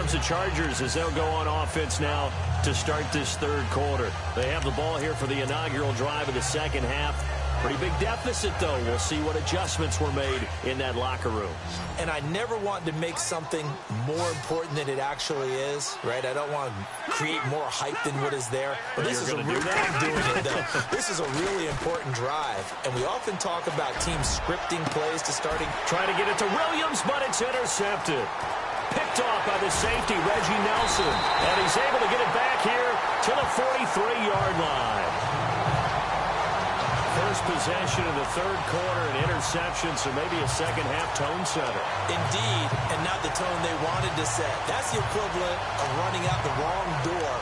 comes the Chargers as they'll go on offense now to start this third quarter. They have the ball here for the inaugural drive of the second half. Pretty big deficit, though. We'll see what adjustments were made in that locker room. And I never want to make something more important than it actually is, right? I don't want to create more hype than what is there. But this is a really doing it, though. This is a really important drive. And we often talk about teams scripting plays to starting. Trying to get it to Williams, but it's intercepted. Picked off by the safety, Reggie Nelson. And he's able to get it back here to the 43-yard line. First possession of the third quarter, an interception, so maybe a second-half tone setter. Indeed, and not the tone they wanted to set. That's the equivalent of running out the wrong door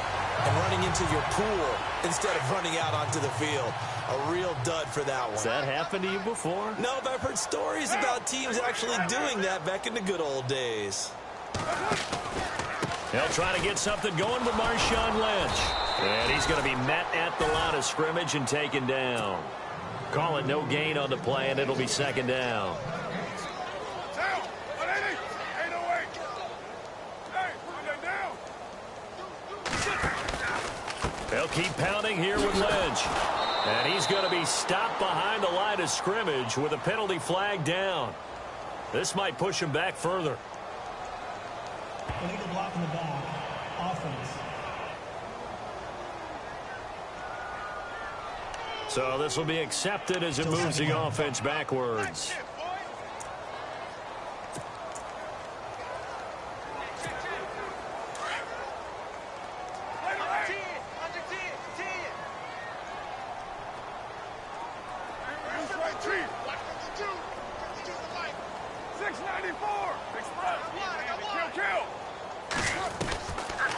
and running into your pool instead of running out onto the field. A real dud for that one. Has that happened to you before? No, but I've heard stories about teams actually doing that back in the good old days. They'll try to get something going with Marshawn Lynch. And he's going to be met at the line of scrimmage and taken down. Call it no gain on the play, and it'll be second down. They'll keep pounding here with Lynch. And he's going to be stopped behind the line of scrimmage with a penalty flag down. This might push him back further. Illegal block in the back. Offense. So this will be accepted as it moves the offense backwards.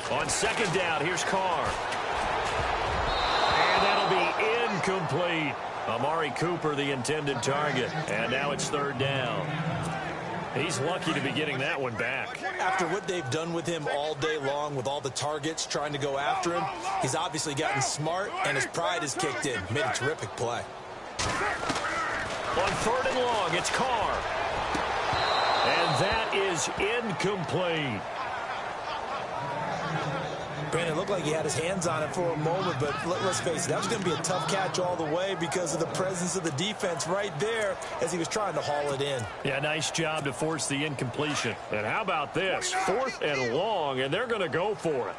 On second down, here's Carr. And that'll be incomplete. Amari Cooper, the intended target. And now it's third down. He's lucky to be getting that one back. After what they've done with him all day long, with all the targets trying to go after him, he's obviously gotten smart, and his pride has kicked in. Made a terrific play. On third and long, it's Carr. And that is incomplete. Brandon, it looked like he had his hands on it for a moment, but let's face it, that was going to be a tough catch all the way because of the presence of the defense right there as he was trying to haul it in. Yeah, nice job to force the incompletion. And how about this? Fourth and long, and they're going to go for it.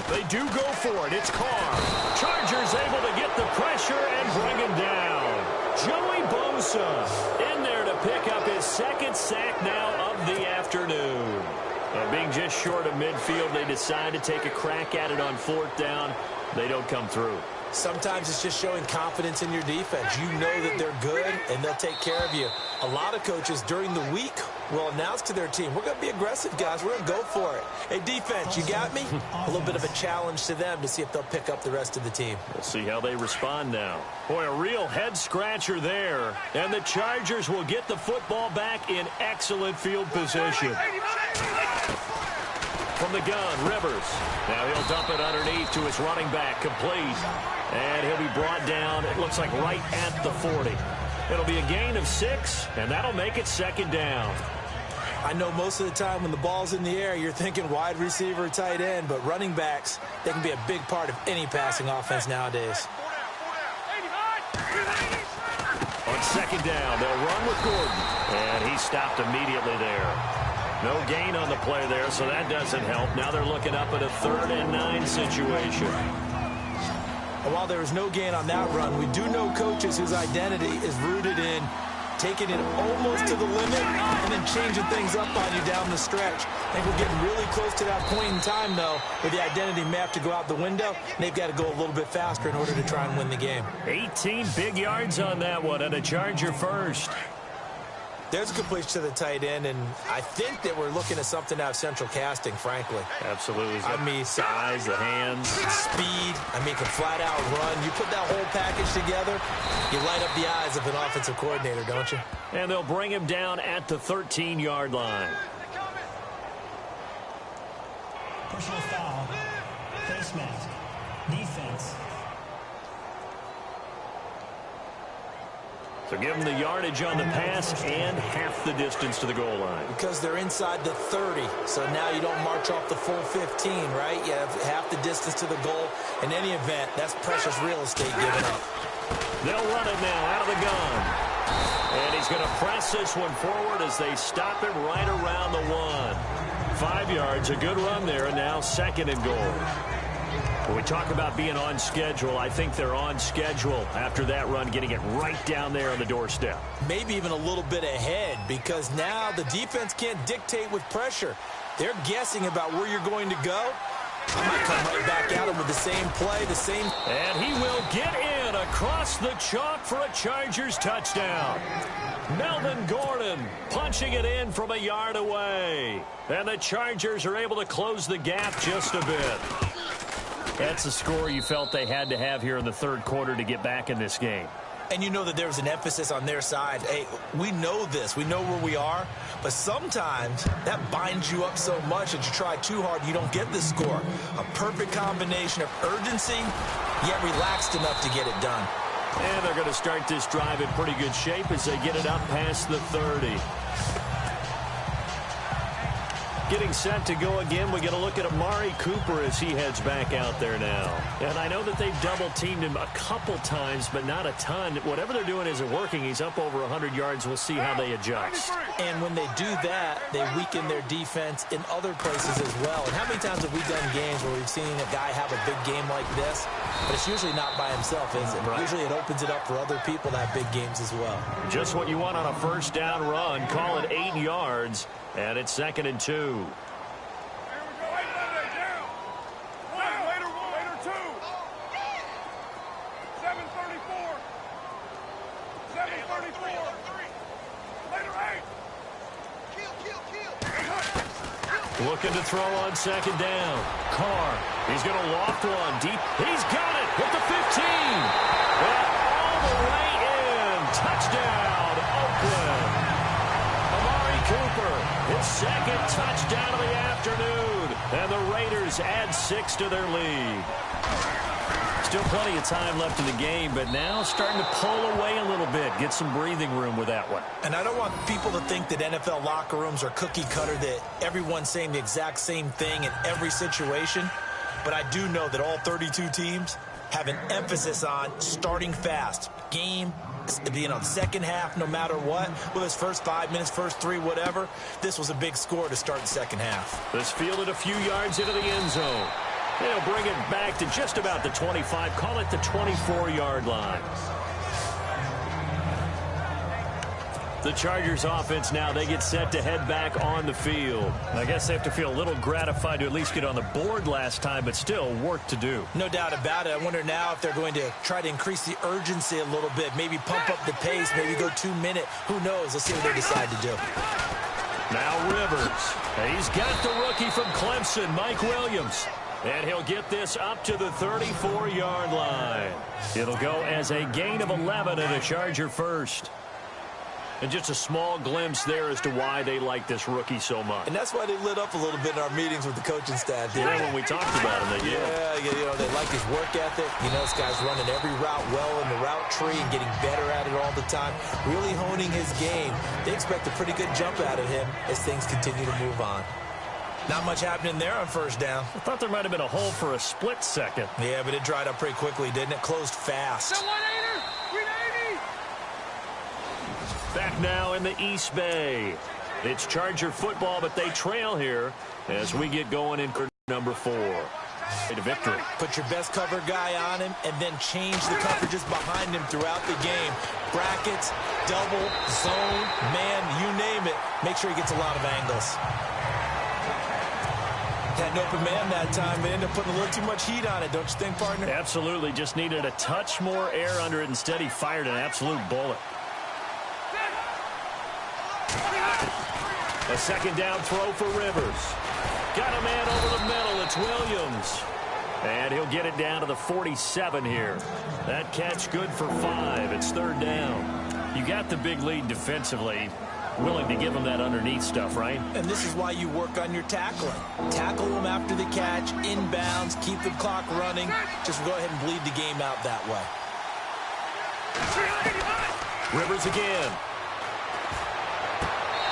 They do go for it. It's Carr. Chargers able to get the pressure and bring him down. Joey Bosa in there to pick up his second sack now of the afternoon. And being just short of midfield, they decide to take a crack at it on fourth down. They don't come through. Sometimes it's just showing confidence in your defense. You know that they're good, and they'll take care of you. A lot of coaches during the week will announce to their team, we're going to be aggressive, guys. We're going to go for it. Hey, defense, you got me? A little bit of a challenge to them to see if they'll pick up the rest of the team. We'll see how they respond now. Boy, a real head-scratcher there. And the Chargers will get the football back in excellent field position. From the gun, Rivers. Now he'll dump it underneath to his running back, complete. And he'll be brought down, it looks like right at the 40. It'll be a gain of 6, and that'll make it second down. I know most of the time when the ball's in the air, you're thinking wide receiver, tight end, but running backs, they can be a big part of any passing offense nowadays. On second down, they'll run with Gordon. And he stopped immediately there. No gain on the play there, so that doesn't help. Now they're looking up at a 3rd and 9 situation. And while there was no gain on that run, we do know coaches whose identity is rooted in taking it almost to the limit and then changing things up on you down the stretch. I think we're getting really close to that point in time, though, where the identity may have to go out the window, and they've got to go a little bit faster in order to try and win the game. 18 big yards on that one, and a Charger first. There's a completion to the tight end, and I think that we're looking at something out of central casting, frankly. Absolutely. I mean, size, the hands. Speed, can flat out run. You put that whole package together, you light up the eyes of an offensive coordinator, don't you? And they'll bring him down at the 13-yard line. Personal foul. Face mask. Defense. So give them the yardage on the pass and half the distance to the goal line. Because they're inside the 30, so now you don't march off the full 15, right? You have half the distance to the goal. In any event, that's precious real estate given up. They'll run it now out of the gun. And he's going to press this one forward as they stop him right around the 1. 5 yards, a good run there, and now 2nd and goal. When we talk about being on schedule, I think they're on schedule after that run, getting it right down there on the doorstep. Maybe even a little bit ahead, because now the defense can't dictate with pressure. They're guessing about where you're going to go. I might come right back at him with the same play, the same. And he will get in across the chalk for a Chargers touchdown. Melvin Gordon punching it in from a yard away. And the Chargers are able to close the gap just a bit. That's the score you felt they had to have here in the 3rd quarter to get back in this game. And you know that there was an emphasis on their side. Hey, we know this. We know where we are. But sometimes that binds you up so much that you try too hard, you don't get the score. A perfect combination of urgency, yet relaxed enough to get it done. And they're going to start this drive in pretty good shape as they get it up past the 30. Getting set to go again, we get a look at Amari Cooper as he heads back out there now. And I know that they've double-teamed him a couple times, but not a ton. Whatever they're doing isn't working. He's up over 100 yards. We'll see how they adjust. And when they do that, they weaken their defense in other places as well. And how many times have we done games where we've seen a guy have a big game like this? But it's usually not by himself, is it? Right. Usually it opens it up for other people to have big games as well. Just what you want on a 1st down run. Call it 8 yards. And it's 2nd and 2. Here we go. Hey, Monday, down. Later 2. 7:34. 7:34. Later 8. Looking to throw on 2nd down. Carr. He's going to loft one deep. He's got it at the 15. And all the way in. Touchdown, Oakland. Amari Cooper, his 2nd touchdown of the afternoon. And the Raiders add 6 to their lead. Still plenty of time left in the game, but now starting to pull away a little bit. Get some breathing room with that one. And I don't want people to think that NFL locker rooms are cookie cutter, that everyone's saying the exact same thing in every situation. But I do know that all 32 teams have an emphasis on starting fast. Game, the 2nd half, no matter what. Well, his first 5 minutes, first 3, whatever. This was a big score to start the 2nd half. This fielded a few yards into the end zone. They'll bring it back to just about the 25. Call it the 24-yard line. The Chargers offense now, they get set to head back on the field. I guess they have to feel a little gratified to at least get on the board last time, but still work to do. No doubt about it. I wonder now if they're going to try to increase the urgency a little bit, maybe pump up the pace, maybe go 2-minute. Who knows? Let's see what they decide to do. Now Rivers. He's got the rookie from Clemson, Mike Williams. And he'll get this up to the 34-yard line. It'll go as a gain of 11 and a Charger first. And just a small glimpse there as to why they like this rookie so much. And that's why they lit up a little bit in our meetings with the coaching staff. Yeah, when we talked about him, they did. Yeah, they like his work ethic. This guy's running every route well in the route tree and getting better at it all the time. Really honing his game. They expect a pretty good jump out of him as things continue to move on. Not much happening there on 1st down. I thought there might have been a hole for a split second. Yeah, but it dried up pretty quickly, didn't it? Closed fast. Back now in the East Bay. It's Charger football, but they trail here as we get going in quarter number 4. To victory. Put your best cover guy on him and then change the coverages behind him throughout the game. Brackets, double, zone, man, you name it. Make sure he gets a lot of angles. Had an open man that time, but ended up putting a little too much heat on it, don't you think, partner? Absolutely. Just needed a touch more air under it. Instead, he fired an absolute bullet. A 2nd down throw for Rivers. Got a man over the middle. It's Williams. And he'll get it down to the 47 here. That catch good for 5. It's 3rd down. You got the big lead defensively. willing to give him that underneath stuff, right? And this is why you work on your tackling. Tackle them after the catch, inbounds, keep the clock running. Just go ahead and bleed the game out that way. Rivers again.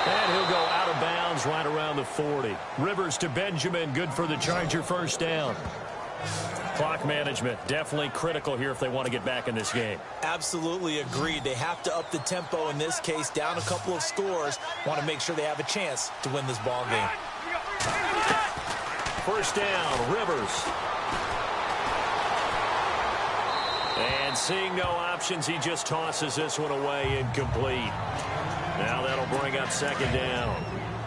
And he'll go out of bounds right around the 40. Rivers to Benjamin, good for the Charger first down. Clock management, definitely critical here if they want to get back in this game. Absolutely agreed. They have to up the tempo in this case, down a couple of scores. Want to make sure they have a chance to win this ball game. First down, Rivers. And seeing no options, he just tosses this one away incomplete. Now that'll bring up second down.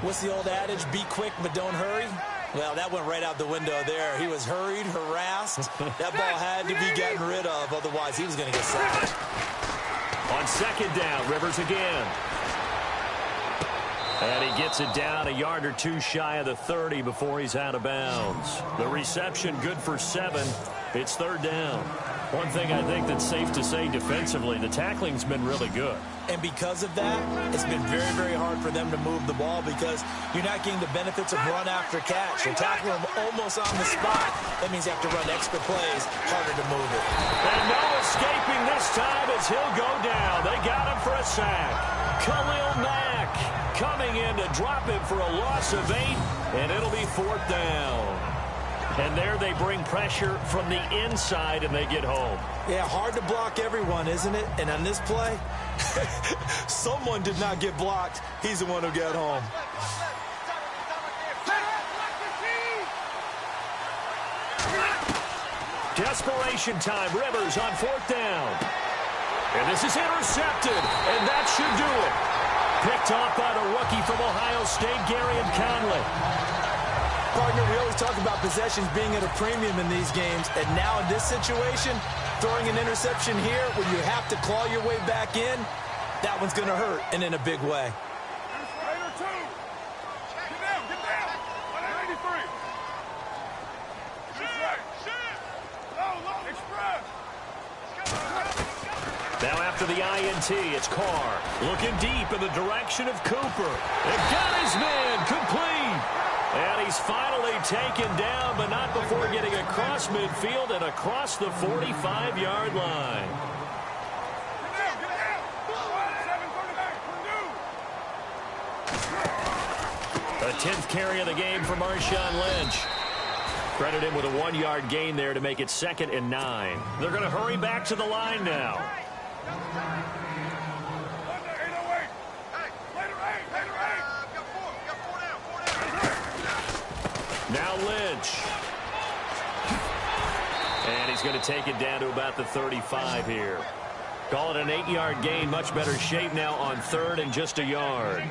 What's the old adage? Be quick, but don't hurry. Well, that went right out the window there. He was hurried, harassed. That ball had to be gotten rid of, otherwise he was going to get sacked. On second down, Rivers again. And he gets it down a yard or two shy of the 30 before he's out of bounds. The reception good for 7. It's third down. One thing I think that's safe to say defensively, the tackling's been really good. And because of that, it's been very, very hard for them to move the ball because you're not getting the benefits of run after catch. You're tackling them almost on the spot. That means you have to run extra plays, harder to move it. And no escaping this time as he'll go down. They got him for a sack. Khalil Mack coming in to drop him for a loss of 8, and it'll be fourth down. And there they bring pressure from the inside, and they get home. Yeah, hard to block everyone, isn't it? And on this play, someone did not get blocked. He's the one who got home. Desperation time. Rivers on fourth down. And this is intercepted, and that should do it. Picked off by the rookie from Ohio State, Gary Conley. Partner, we always talk about possessions being at a premium in these games, and now in this situation, throwing an interception here when you have to claw your way back in, that one's going to hurt, and in a big way. Now after the INT, it's Carr looking deep in the direction of Cooper. And got his man complete. And he's finally taken down, but not before getting across midfield and across the 45-yard line. A 10th carry of the game for Marshawn Lynch. Credit him with a 1-yard gain there to make it 2nd and 9. They're going to hurry back to the line now. Now Lynch. And he's going to take it down to about the 35 here. Call it an 8-yard gain. Much better shape now on 3rd and just a yard.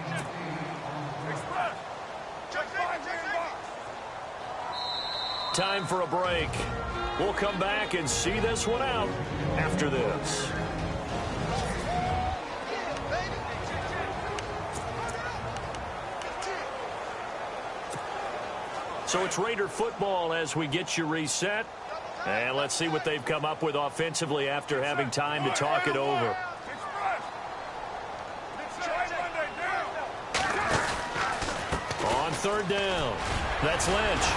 Time for a break. We'll come back and see this one out after this. So it's Raider football as we get you reset. And let's see what they've come up with offensively after having time to talk it over. On 3rd down, that's Lynch.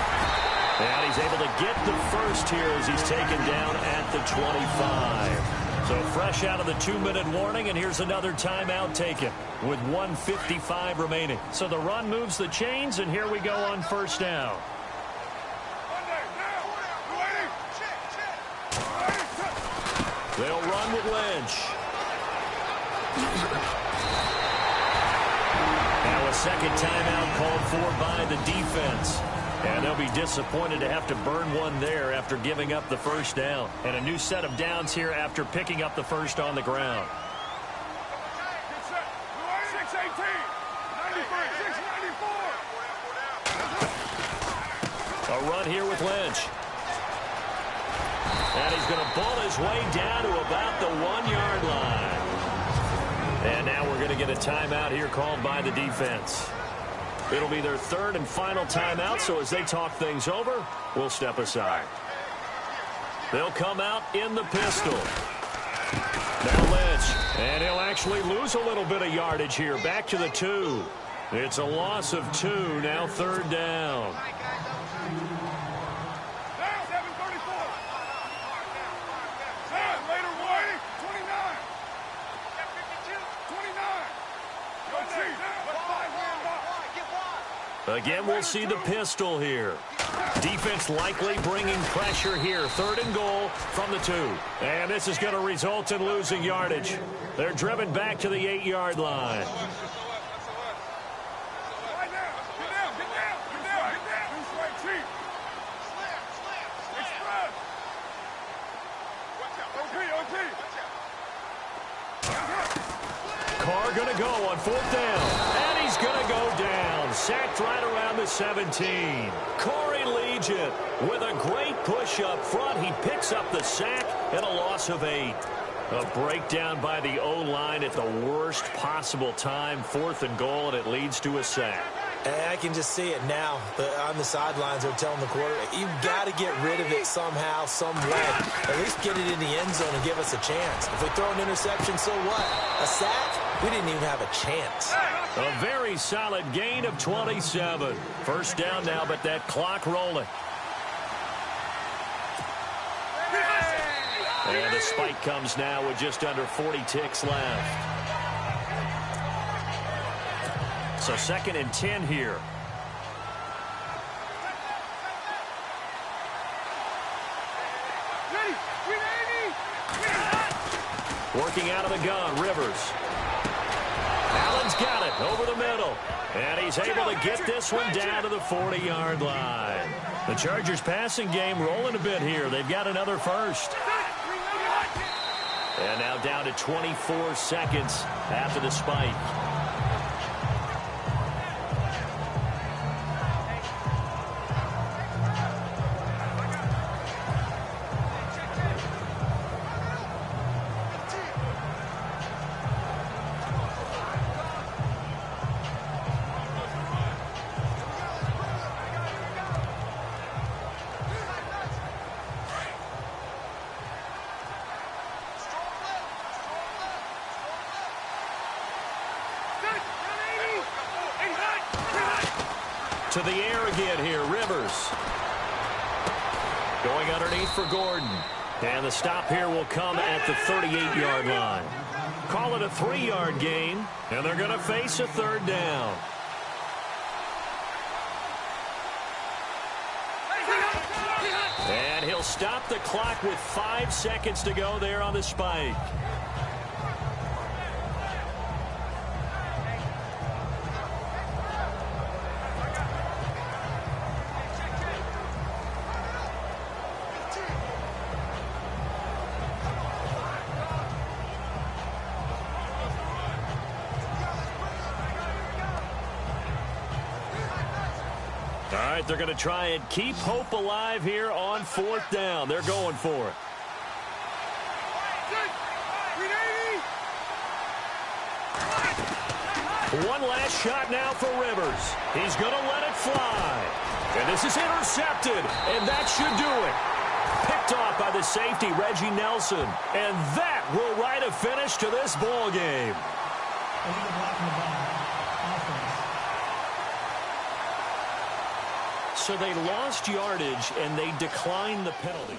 And he's able to get the first here as he's taken down at the 25. So fresh out of the 2-minute warning, and here's another timeout taken with 1:55 remaining. So the run moves the chains, and here we go on first down. They'll run with Lynch. Now a second timeout called for by the defense. And they'll be disappointed to have to burn one there after giving up the first down. And a new set of downs here after picking up the first on the ground. A run here with Lynch. And he's going to pull his way down to about the 1-yard line. And now we're going to get a timeout here called by the defense. It'll be their 3rd and final timeout, so as they talk things over, we'll step aside. They'll come out in the pistol. Now Lynch, And he'll actually lose a little bit of yardage here. Back to the 2. It's a loss of 2. Now 3rd down. Again, we'll see the pistol here. Defense likely bringing pressure here. 3rd and goal from the 2. And this is going to result in losing yardage. They're driven back to the 8-yard line. Carr going to go on 4th down. And he's going to go down. Sacked right around the 17. Corey Legent with a great push up front. He picks up the sack and a loss of 8. A breakdown by the O-line at the worst possible time. 4th and goal, and it leads to a sack. I can just see it now. On the sidelines, they're telling the quarterback, you've got to get rid of it somehow, some way. At least get it in the end zone and give us a chance. If we throw an interception, so what? A sack? We didn't even have a chance. A very solid gain of 27. 1st down now, but that clock rolling. And the spike comes now with just under 40 ticks left. So 2nd and 10 here. Working out of the gun, Rivers. Allen's got it over the middle. And he's able to get this one down to the 40-yard line. The Chargers passing game rolling a bit here. They've got another first. And now down to 24 seconds after the spike. To the air again here, Rivers. Going underneath for Gordon. And the stop here will come at the 38-yard line. Call it a 3-yard gain, and they're going to face a 3rd down. And he'll stop the clock with 5 seconds to go there on the spike. All right, they're going to try and keep hope alive here on 4th down. They're going for it. One last shot now for Rivers. He's going to let it fly. And this is intercepted, and that should do it. Picked off by the safety, Reggie Nelson. And that will write a finish to this ball game. So they lost yardage, and they declined the penalty.